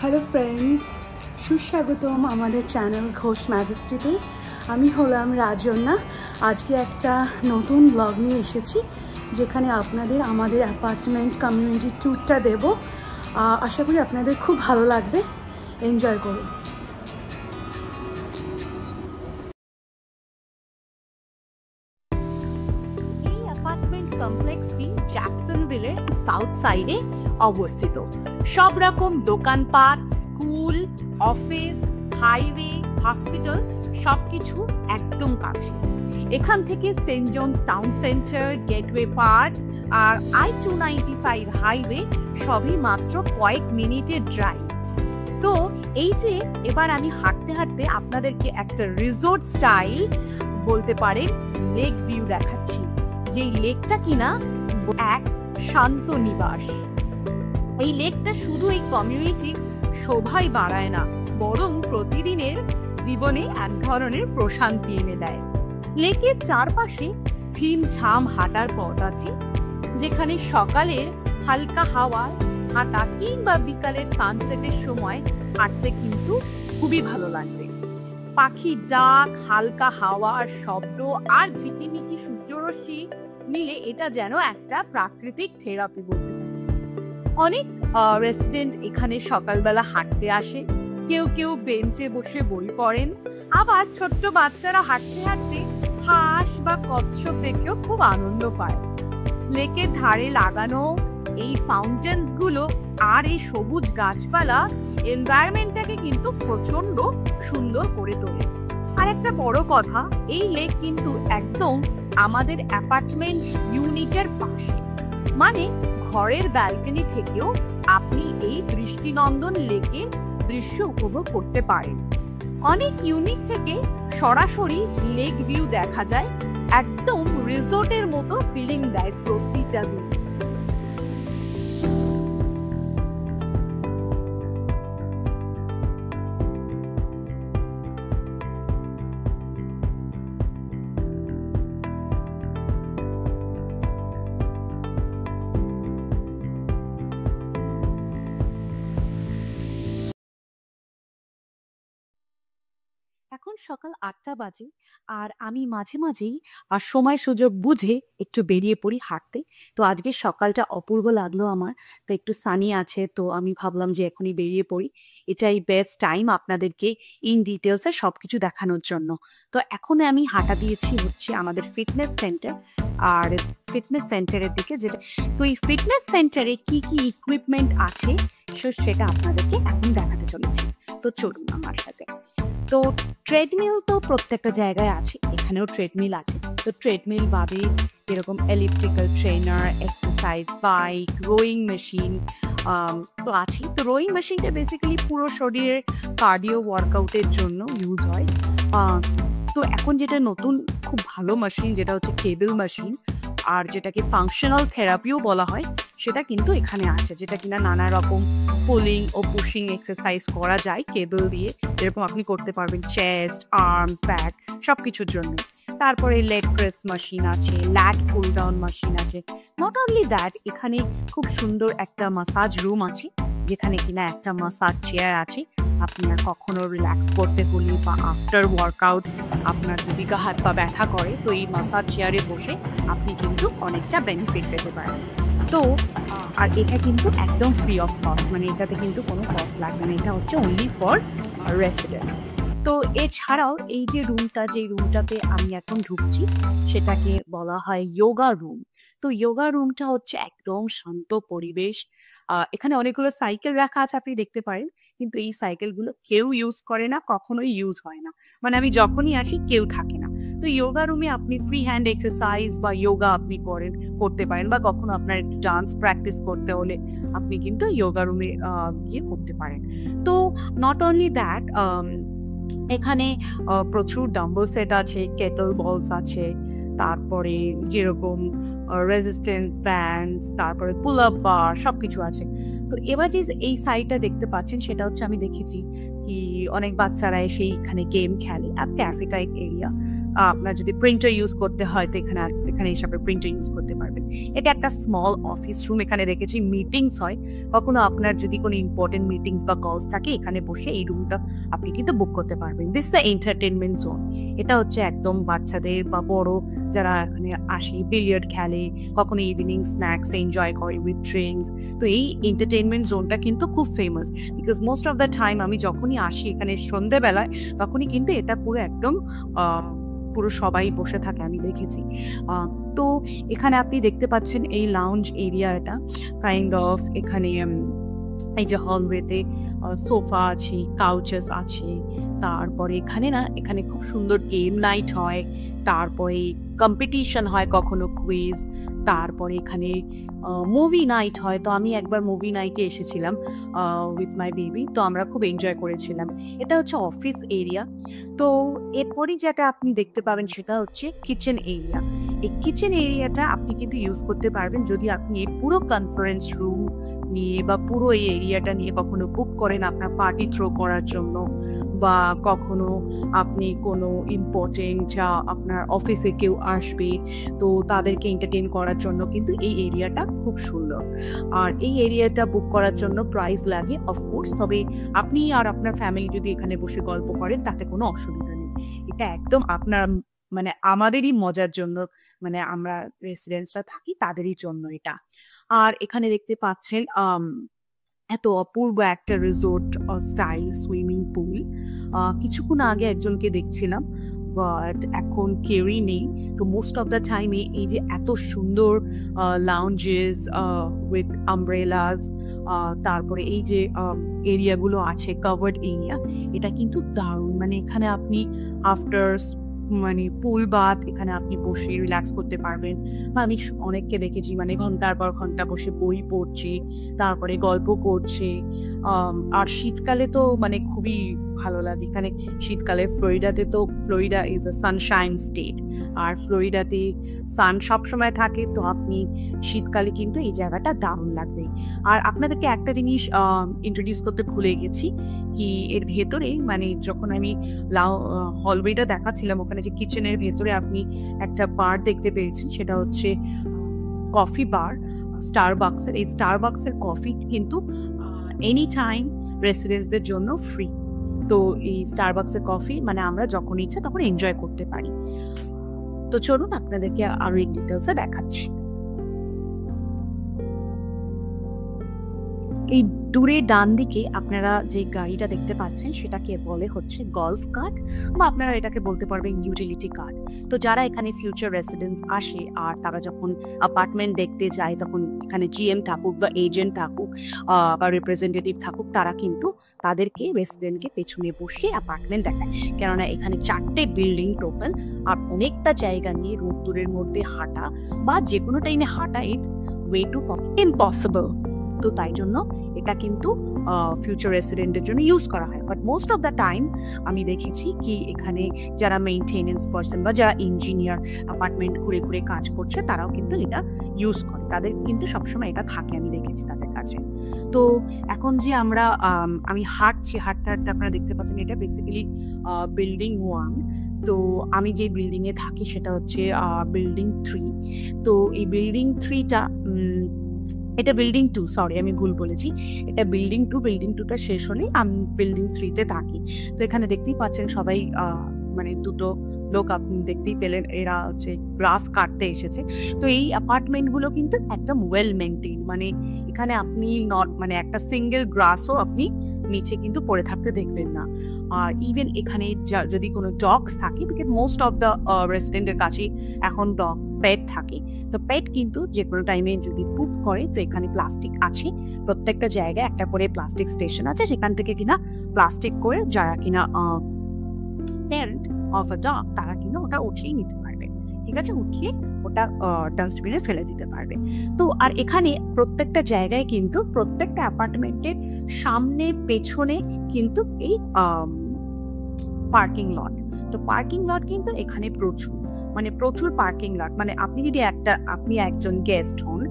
Hello friends, সুস্বাগতম আমাদের channel Ghosh ম্যাজেস্টিতে। আমি হলাম রাজন্যা। আজকে একটা নতুন ব্লগ নিয়ে এসেছি, যেখানে আপনাদের আমাদের অ্যাপার্টমেন্ট কমিউনিটি ট্যুরটা দেব। আশা করি আপনাদের খুব ভালো লাগবে। এনজয় করুন। এই অ্যাপার্টমেন্ট কমপ্লেক্সটি জ্যাকসনভিলের সাউথ সাইডে অবস্থিত। সব রকম দোকানপাট, স্কুল, অফিস, হাইওয়ে, হসপিটাল সবকিছু একদম কাছে। এখান থেকে Saint Johns Town Center, Gateway Park আর I-295 হাইওয়ে সবই মাত্র কয়েক মিনিটের ড্রাইভ। তো এই যে এবার আমি হাঁটতে হাঁটতে আপনাদেরকে একটা রিসোর্ট স্টাইল বলতে পারেন লেক ভিউ দেখাচ্ছি, যেই লেকটা কিনা এক শান্ত নিবাস। এই লেকটা শুধু এই কমিউনিটির শোভাই বাড়ায় না, বরং প্রতিদিনের জীবনে এক ধরনের প্রশান্তি এনে দেয়। লেকের চারপাশে ঝিমঝাম হাঁটার পথ আছে, যেখানে সকালের হালকা হাওয়া হাঁটা কিংবা বিকালের সানসেটের সময় হাঁটতে কিন্তু খুবই ভালো লাগবে। পাখির ডাক, হালকা হাওয়ার শব্দ আর ঝিকিমিকি সূর্যরশ্মি মিলে এটা যেন একটা প্রাকৃতিক থেরাপি বলতে পারে। অনেক রেসিডেন্ট এখানে সকালবেলা হাঁটতে আসে, কেউ কেউ বেঞ্চে বসে বই পড়েন, আবার ছোট্ট বাচ্চারা হাঁটতে হাঁটতে হাঁস বা কচ্ছপ দেখেও খুব আনন্দ পায়। লেকের ধারে লাগানো এই ফাউন্টেন্স গুলো আর এই সবুজ গাছপালা এনভায়রনমেন্টটাকে কিন্তু প্রচন্ড সুন্দর করে তোলে। আর একটা বড় কথা, এই লেক কিন্তু একদম আমাদের অ্যাপার্টমেন্ট ইউনিটের পাশে, মানে ঘরের ব্যালকনি থেকেও আপনি এই দৃষ্টিনন্দন লেকের দৃশ্য উপভোগ করতে পারেন। অনেক ইউনিট থেকে সরাসরি লেক ভিউ দেখা যায়, একদম রিসোর্টের মতো ফিলিং দেয় প্রতিটা দিন। এখন সকাল 8টা বাজে, আর আমি মাঝে মাঝেই সময় সুযোগ বুঝে একটু বেরিয়ে পড়ি হাঁটতে। তো আজকে সকালটা অপূর্ব লাগলো আমার, তো একটু সানি আছে, তো আমি ভাবলাম যে এখনই বেরিয়ে পড়ি। এটাই বেস্ট টাইম আপনাদেরকে ইন ডিটেলসে সবকিছু দেখানোর জন্য। তো এখন আমি হাঁটা দিয়েছি হচ্ছে আমাদের ফিটনেস সেন্টার, আর ফিটনেস সেন্টারের দিকে যেটা, তো এই ফিটনেস সেন্টারে কি কি ইকুইপমেন্ট আছে সেটা আপনাদেরকে এখন দেখাতে চলেছি। তো চলুন আমার সাথে। তো ট্রেডমিল তো প্রত্যেকটা জায়গায় আছে, এখানেও ট্রেডমিল আছে। তো ট্রেডমিল বাদে এরকম elliptical trainer, exercise bike, rowing machine তো আছে। তো রোয়িং মেশিনটা বেসিক্যালি পুরো শরীরের কার্ডিও ওয়ার্কআউটের জন্য ইউজ হয়। তো এখন যেটা নতুন খুব ভালো মেশিন, যেটা হচ্ছে কেবল মেশিন, আর যেটাকে ফাংশনাল থেরাপিও বলা হয়, সেটা কিন্তু এখানে আছে, যেটা কিনা নানা রকম পুলিং ও পুশিং এক্সারসাইজ করা যায় কেবল দিয়ে। যেরকম আপনি করতে পারবেন চেস্ট, আর্মস, ব্যাক সবকিছুর জন্য। তারপরে লেগ প্রেস মেশিন আছে, ল্যাট পুল ডাউন মেশিন আছে। নট অনলি দ্যাট, এখানে খুব সুন্দর একটা মাসাজ রুম আছে, যেখানে কিনা একটা মাসাজ চেয়ার আছে। আপনার কখনো রিল্যাক্স করতে হলে বা আফটার ওয়ার্কআউট আপনার যদি গা হাত পা ব্যথা করে, তো এই মাসাজ চেয়ারে বসে আপনি কিন্তু অনেকটা বেনিফিট পেতে পারেন। তো আর এটা কিন্তু একদম ফ্রি অফ কস্ট, মানে এটাতে কিন্তু কোনো কস্ট লাগবে না, এটা হচ্ছে অনলি ফর রেসিডেন্টস। তো এছাড়াও এই যে রুমটা, যে রুমটাতে আমি এখন ঢুকছি, সেটাকে বলা হয় যোগা রুম। তো যোগা রুমটা হচ্ছে একদম শান্ত পরিবেশ। এখানে অনেকগুলো সাইকেল রাখা আছে, আপনি দেখতে পারেন, কিন্তু এই সাইকেলগুলো কেউ ইউজ করে না, কখনোই ইউজ হয় না, মানে আমি যখনই আসি কেউ থাকে না। তো যোগা রুমে আপনি ফ্রি হ্যান্ড এক্সারসাইজ বা যোগা আপনি করতে পারেন, বা কখনো আপনার একটু ডান্স প্র্যাকটিস করতে হলে আপনি কিন্তু যোগা রুমে গিয়ে করতে পারেন। তো নট অনলি দ্যাট, এখানে প্রচুর ডাম্বল সেট আছে, কেটল বলস আছে, তারপরে যেরকম রেজিস্ট্যান্স ব্যান্ডস, তারপরে পুল আপ বার সবকিছু আছে। তো এবার যে এই সাইটটা দেখতে পাচ্ছেন, সেটা হচ্ছে আমি দেখেছি কি অনেক বাচ্চারা এসে এখানে গেম খেলে। আর ক্যাফে টাইপ এরিয়া, আপনার যদি প্রিন্টার ইউজ করতে হয় তো এখানে এখানে হিসাবে প্রিন্টার ইউজ করতে পারবেন। এটা একটা স্মল অফিস রুম, এখানে রেখেছি মিটিংস হয়, কখনো আপনার যদি কোনো ইম্পর্টেন্ট মিটিংস বা কলস থাকে এখানে বসে এই রুমটা আপনি কিন্তু বুক করতে পারবেন। This the entertainment zone. এটা হচ্ছে একদম বাচ্চাদের বা বড় যারা এখানে আসে বিলিয়ার্ড খেলে, কখনো ইভিনিং স্ন্যাক্স এনজয় করে উইথ ড্রিঙ্কস। তো এই এন্টারটেনমেন্ট জোনটা কিন্তু খুব famous, because most of the time আমি যখনই আসি এখানে সন্ধ্যেবেলায় তখনই কিন্তু এটা পুরো একদম পুরো সবাই বসে থাকে, আমি দেখেছি। তো এখানে আপনি দেখতে পাচ্ছেন এই লাউঞ্জ এরিয়াটা কাইন্ড অফ, এখানে এই যে হলওয়েতে সোফা আছে, কাউচেস আছে, তারপরে এখানে খুব সুন্দর গেম নাইট হয়, তারপরে কম্পিটিশন হয়, কখনো কুইজ, তারপরে এখানে মুভি নাইট হয়। তো আমি একবার মুভি নাইটে এসেছিলাম উইথ মাই বেবি, তো আমরা খুব এনজয় করেছিলাম। এটা হচ্ছে অফিস এরিয়া। তো এরপরই যেটা আপনি দেখতে পাবেন সেটা হচ্ছে কিচেন এরিয়া। এই কিচেন এরিয়াটা আপনি কিন্তু ইউজ করতে পারবেন যদি আপনি এই পুরো কনফারেন্স রুম নিয়ে বা পুরো এই এরিয়াটা নিয়ে কখনো বুক করেন আপনার পার্টি থ্রো করার জন্য, বা কখনো আপনি কোনো ইম্পর্টেন্ট আপনার অফিসে কেউ আসবে তো তাদেরকে এন্টারটেইন করার জন্য কিন্তু এই এরিয়াটা খুব সুন্দর। আর এই এরিয়াটা বুক করার জন্য প্রাইস লাগে অফকোর্স, তবে আপনি আর আপনার ফ্যামিলি যদি এখানে বসে গল্প করেন তাতে কোনো অসুবিধা নেই। এটা একদম আপনার মানে আমাদেরই মজার জন্য, মানে আমরা রেসিডেন্টসরা থাকি তাদেরই জন্য এটা। আর এখানে দেখতে পাচ্ছেন এত অপূর্ব একটা রিসোর্ট স্টাইল সুইমিং পুল। কিছুক্ষণ আগে একজনকে দেখছিলাম, বাট এখন কেউই নেই। তো মোস্ট অফ দ্য টাইমে এই যে এত সুন্দর লাউঞ্জেস উইথ আমব্রেলাস, তারপরে এই যে এরিয়াগুলো আছে কাভার্ড এরিয়া, এটা কিন্তু দারুণ। মানে এখানে আপনি আফটার মানে পুল বাথ এখানে আপনি বসে রিল্যাক্স করতে পারবেন। বা আমি অনেককে দেখেছি মানে ঘন্টার পর ঘন্টা বসে বই পড়ছে, তারপরে গল্প করছে। আর শীতকালে তো মানে খুবই ভালো লাগে এখানে। শীতকালে ফ্লোরিডাতে তো, Florida is a sunshine state, আর ফ্লোরিডাতে সান সবসময় থাকে। তো আপনি শীতকালে কিন্তু এই জায়গাটা দারুণ লাগবে। আর আপনাদেরকে একটা জিনিস ইন্ট্রোডিউস করতে ভুলে গেছি, কি এর ভেতরে মানে যখন আমি হলওয়েটা দেখাচ্ছিলাম ওখানে যে কিচেনের ভেতরে আপনি একটা বার দেখতে পেয়েছেন, সেটা হচ্ছে কফি বার স্টারবাকসের। এই স্টারবাকসের কফি কিন্তু এনি টাইম রেসিডেন্টসদের জন্য ফ্রি। তো এই স্টারবাকসের কফি মানে আমরা যখন ইচ্ছা তখন এনজয় করতে পারি। তো চলুন আপনাদেরকে আরো এই ডিটেলসে দেখাচ্ছি। এই দূরে ডান দিকে আপনারা যে গাড়িটা দেখতে পাচ্ছেন সেটাকে বলে হচ্ছে গলফ কার্ট, বা আপনারা এটাকে বলতে পারবেন ইউটিলিটি কার্ট। তো যারা এখানে ফিউচার রেসিডেন্টস আসে আর তারা যখন অ্যাপার্টমেন্ট দেখতে যায়, তখন এখানে জিএম থাকুক বা এজেন্ট থাকুক বা রিপ্রেজেন্টেটিভ থাকুক, তারা কিন্তু তাদেরকে রেসিডেন্টকে পেছনে বসে অ্যাপার্টমেন্ট দেখায়। কেননা এখানে 4টে বিল্ডিং টোটাল, আর অনেকটা জায়গা নিয়ে রোদ্দুরের মধ্যে হাঁটা বা যে কোনো টাইমে হাঁটা ইটস ওয়ে টু ইম্পসিবল। তো তাই জন্য এটা কিন্তু ফিউচার রেসিডেন্টের জন্য ইউজ করা হয়। But most of the time আমি দেখেছি কি এখানে যারা মেইনটেনেন্স পার্সন বা যারা ইঞ্জিনিয়ার অ্যাপার্টমেন্ট ঘুরে ঘুরে কাজ করছে তারাও কিন্তু এটা ইউজ করে, তাদের কিন্তু সবসময় এটা থাকে, আমি দেখেছি তাদের কাছে। তো এখন যে আমি হাঁটতে হাঁটতে আপনারা দেখতে পাচ্ছেন এটা বেসিক্যালি বিল্ডিং 1। তো আমি যে বিল্ডিংয়ে থাকি সেটা হচ্ছে বিল্ডিং 3। তো এই বিল্ডিং 3টা এটা বিল্ডিং 2, সরি আমি ভুল বলেছি, এটা বিল্ডিং 2। বিল্ডিং 2টা শেষ হলেই আমি বিল্ডিং 3তে থাকি। তো এখানে দেখতেই পাচ্ছেন সবাই মানে দুটো লোক আপনি দেখতেই পেলেন, এরা হচ্ছে গ্রাস কাটতে এসেছে। তো এই অ্যাপার্টমেন্টগুলো কিন্তু একদম ওয়েল মেনটেন, মানে এখানে আপনি মানে একটা সিঙ্গেল গ্রাসও আপনি নিচে কিন্তু পড়ে থাকতে দেখবেন না। আর ইভেন এখানে যদি কোনো ডগস থাকে, বিকজ মোস্ট অফ দ্য রেসিডেন্টের কাছে এখন ডগ পেট থাকে, তো পেট কিন্তু যে কোনো টাইমে যদি পুপ করে, তো এখানে প্লাস্টিক আছে, প্রত্যেকটা জায়গায় একটা করে প্লাস্টিক স্টেশন আছে, সেখান থেকে কিনা প্লাস্টিক করে যারা কিনা প্যারেন্ট অফ আ ডগ তারা কিনা ওটা উঠিয়ে নিতে পারবে, ঠিক আছে, উঠিয়ে ওটা ডাস্টবিনে ফেলে দিতে পারবে। তো আর এখানে প্রত্যেকটা জায়গায় কিন্তু প্রত্যেকটা অ্যাপার্টমেন্টের সামনে পেছনে কিন্তু এই পার্কিং লট। তো পার্কিং লট কিন্তু এখানে প্রচুর পার্কিং লট। মানে আপনি যদি আপনি একজন গেস্ট হন,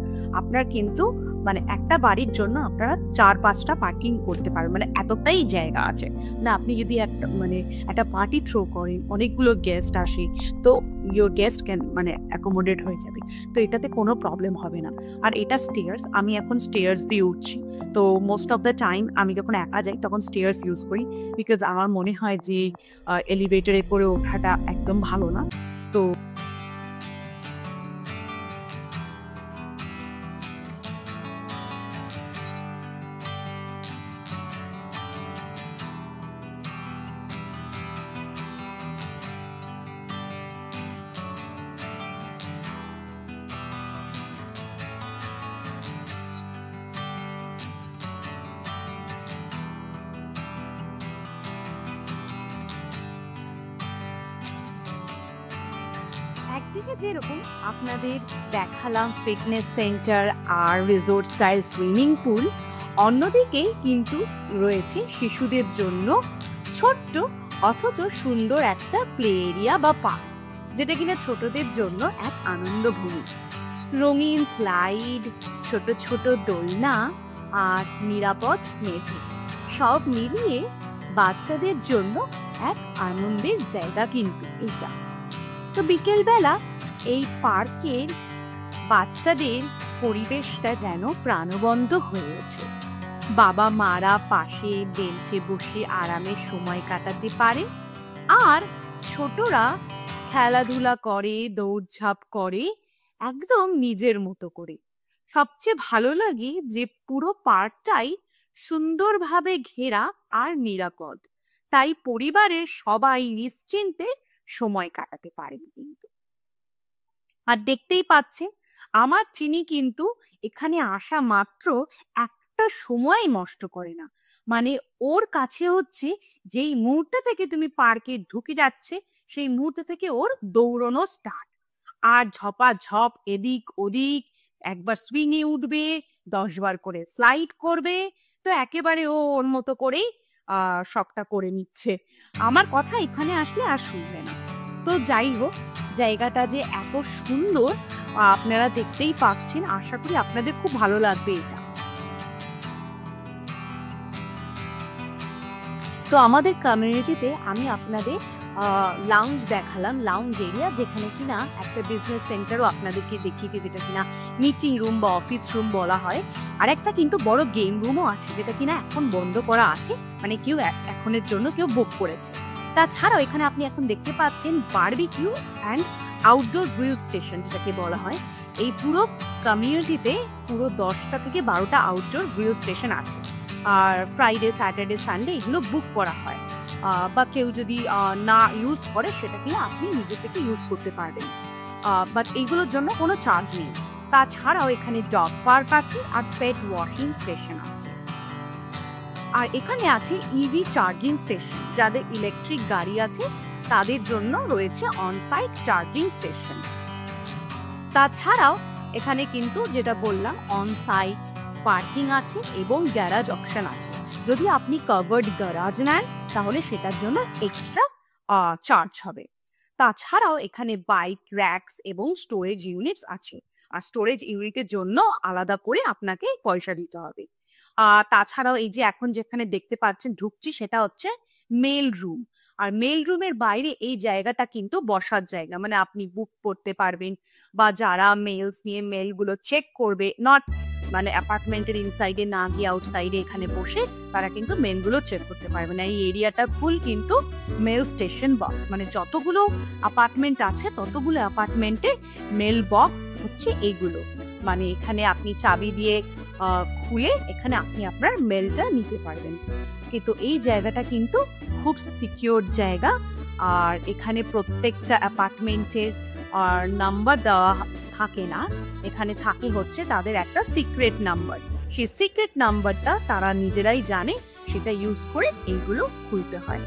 আপনার কিন্তু মানে একটা বাড়ির জন্য আপনারা 4-5টা পার্কিং করতে পারবেন, মানে এতটাই জায়গা আছে। না আপনি যদি একটা পার্টি থ্রো করেন, অনেকগুলো গেস্ট আসে, তো ইয়োর গেস্ট ক্যান মানে অ্যাকোমোডেট হয়ে যাবে, তো এটাতে কোনো প্রবলেম হবে না। আর এটা স্টেয়ার্স, আমি এখন স্টেয়ার্স দিয়ে উঠছি, তো মোস্ট অফ দ্য টাইম আমি যখন একা যাই তখন স্টেয়ার্স ইউজ করি, বিকজ আমার মনে হয় যে এলিভেটরে করে ওঠাটা একদম ভালো না। তো একদিকে যেরকম আপনাদের দেখালাম ফিটনেস সেন্টার আর রিসোর্ট স্টাইল সুইমিং পুল, অন্যদিকে কিন্তু রয়েছে শিশুদের জন্য ছোট্ট অথচ সুন্দর একটা প্লে এরিয়া বা পার্ক, যেটা কিনা ছোটদের জন্য এক আনন্দভূমি। রঙিন স্লাইড, ছোট ছোট দোলনা আর নিরাপদ মেঝে, সব মিলিয়ে বাচ্চাদের জন্য এক আনন্দের জায়গা কিন্তু এটা। তো বিকেলবেলা এই পার্কের বাচ্চাদের পরিবেশটা যেন প্রাণবন্ত হয়ে ওঠে। বাবা মারা পাশে বেঞ্চে বসে আরামে সময় কাটাতে পারে, আর ছোটরা খেলাধুলা করে, দৌড়ঝাঁপ করে একদম নিজের মতো করে। সবচেয়ে ভালো লাগে যে পুরো পার্কটাই সুন্দরভাবে ঘেরা আর নিরাপদ, তাই পরিবারের সবাই নিশ্চিন্তে সময় কাটাতে পারেন কিন্তু। আর দেখতেই পাচ্ছেন আমার চিনি কিন্তু এখানে আসা মাত্র একটা সময় নষ্ট করে না, মানে ওর কাছে হচ্ছে যেই মুহূর্তে থেকে তুমি পার্কে ঢুকে যাচ্ছে সেই মুহূর্তে থেকে ওর দৌড়ানো স্টার্ট, আর ঝপাঝপ এদিক ওদিক, একবার সুইংয়ে উঠবে, 10 বার করে স্লাইড করবে, তো একেবারে ও ওর মতো করেই সবটা করে নিচ্ছে। আমার কথা এখানে আসলে আর শুনবে না। তো যাই হোক, জায়গাটা যে এত সুন্দর আপনারা দেখতেই পাচ্ছেন, আশা করি আপনাদের খুব ভালো লাগবে এটা। তো আমাদের কমিউনিটিতে আমি আপনাদের লাউঞ্জ দেখালাম, লাউঞ্জ এরিয়া, যেখানে কিনা একটা বিজনেস সেন্টারও আপনাদেরকে দেখিয়েছি, যেটা কিনা মিটিং রুম বা অফিস রুম বলা হয়। আর একটা কিন্তু বড় গেম রুমও আছে, যেটা কিনা এখন বন্ধ করা আছে, মানে কেউ এখনের জন্য কেউ বুক করেছে। তাছাড়াও এখানে আপনি এখন দেখতে পাচ্ছেন barbecue and outdoor grill station, যেটাকে বলা হয়। এই পুরো কমিউনিটিতে পুরো 10টা থেকে 12টা আউটডোর গ্রিল স্টেশন আছে, আর ফ্রাইডে, স্যাটারডে, সানডে এগুলো বুক করা হয়, বা কেউ যদি না ইউজ করে সেটাকে আপনি নিজে থেকে ইউজ করতে পারবেন, বাট এইগুলোর জন্য কোনো চার্জ নেই। তাছাড়াও এখানে ডগ পার্ক আছে আর পেট ওয়াশিং স্টেশন আছে, আর এখানে আছে ইভি চার্জিং স্টেশন, যাদের ইলেকট্রিক গাড়ি আছে তাদের জন্য রয়েছে অনসাইট চার্জিং স্টেশন। তাছাড়াও এখানে কিন্তু যেটা বললাম অনসাইট পার্কিং আছে এবং গ্যারাজ অপশন আছে। যদি আপনি কভার্ড গ্যারাজ নেন তাহলে সেটার জন্য এক্সট্রা চার্জ হবে। তাছাড়াও এখানে বাইক র্যাকস এবং স্টোরেজ ইউনিটস আছে, আর স্টোরেজ ইউনিটের জন্য আলাদা করে আপনাকে পয়সা দিতে হবে। তাছাড়াও এই যে এখন যেখানে দেখতে পাচ্ছেন ঢুকছি, সেটা হচ্ছে মেল রুম, আর মেল রুমের বাইরে এই জায়গাটা কিন্তু বসার জায়গা, মানে আপনি বুক করতে পারবেন, বা যারা মেলস নিয়ে মেলগুলো চেক করবে, নট মানে অ্যাপার্টমেন্টের ইনসাইডে না গিয়ে আউটসাইডে এখানে বসে তারা কিন্তু মেলগুলো চেক করতে পারবে না। এই এরিয়াটা ফুল কিন্তু মেল স্টেশন বক্স, মানে যতগুলো অ্যাপার্টমেন্ট আছে ততগুলো অ্যাপার্টমেন্টের মেল বক্স হচ্ছে এইগুলো, মানে এখানে আপনি চাবি দিয়ে খুলে এখানে আপনি আপনার মেলটা নিতে পারবেন। কিন্তু এই জায়গাটা কিন্তু খুব সিকিউর জায়গা, আর এখানে প্রত্যেকটা অ্যাপার্টমেন্টের নাম্বার দেওয়া থাকে না, এখানে থাকে হচ্ছে তাদের একটা সিক্রেট নাম্বার, সেই সিক্রেট নাম্বারটা তারা নিজেরাই জানে, সেটা ইউজ করে এইগুলো খুলতে হয়।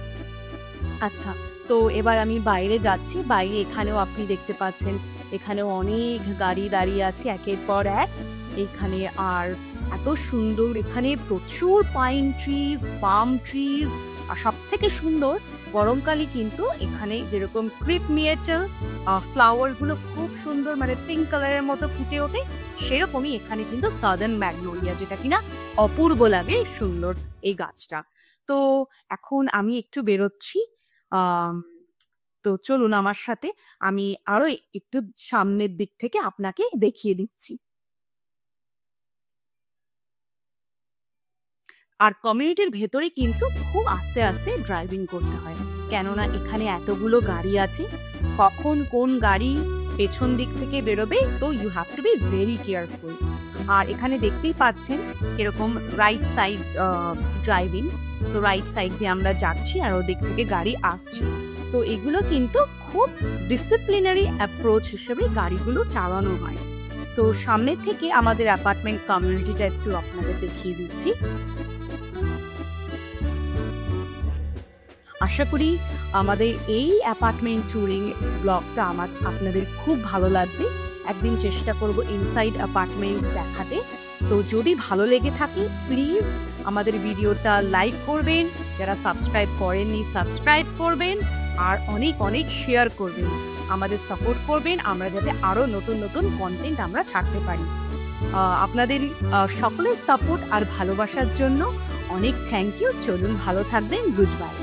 আচ্ছা, তো এবার আমি বাইরে যাচ্ছি। বাইরে এখানেও আপনি দেখতে পাচ্ছেন এখানেও অনেক গাড়ি দাঁড়িয়ে আছে একের পর এক এখানে, আর এত সুন্দর, এখানে প্রচুর পাইন ট্রিজ, পাম ট্রিজ, আর সব থেকে সুন্দর গরমকালে কিন্তু এখানে যেরকম ক্রিপ মিয়েটেল ফ্লাওয়ারগুলো খুব সুন্দর মানে পিঙ্ক কালারের মতো ফুটে ওঠে, সেরকমই এখানে কিন্তু সাদার্ন ম্যাগনোলিয়া, যেটা কিনা অপূর্ব লাগে সুন্দর এই গাছটা। তো এখন আমি একটু বেরোচ্ছি, তো চলুন আমার সাথে, আমি আরো একটু সামনের দিক থেকে আপনাকে দেখিয়ে দিচ্ছি। আর কমিউনিটির ভেতরে কিন্তু খুব আস্তে আস্তে ড্রাইভিং করতে হয়, কেননা এখানে এতগুলো গাড়ি আছে, কখন কোন গাড়ি পেছন দিক থেকে বেরোবে, তো you have to be very careful. আর এখানে দেখতেই পাচ্ছেন এরকম রাইট সাইড ড্রাইভিং, তো রাইট সাইড দিয়ে আমরা যাচ্ছি আর ওদিক থেকে গাড়ি আসছে। তো এগুলো কিন্তু খুব ডিসিপ্লিনারি অ্যাপ্রোচ হিসেবে গাড়িগুলো চালানো হয়। তো সামনে থেকে আমাদের অ্যাপার্টমেন্ট কমিউনিটিটা একটু আপনাদের দেখিয়ে দিচ্ছি। আশা করি আমাদের এই অ্যাপার্টমেন্ট ট্যুরিং ব্লগটা আপনাদের খুব ভালো লাগবে। একদিন চেষ্টা করব ইনসাইড অ্যাপার্টমেন্ট দেখাতে। তো যদি ভালো লেগে থাকে প্লিজ আমাদের ভিডিওটা লাইক করবেন, যারা সাবস্ক্রাইব করেননি সাবস্ক্রাইব করবেন, আর অনেক অনেক শেয়ার করবেন, আমাদের সাপোর্ট করবেন, আমরা যাতে আরও নতুন নতুন কন্টেন্ট আমরা ছাড়তে পারি। আপনাদের সকলের সাপোর্ট আর ভালোবাসার জন্য অনেক থ্যাংক ইউ। চলুন ভালো থাকবেন, গুড বাই।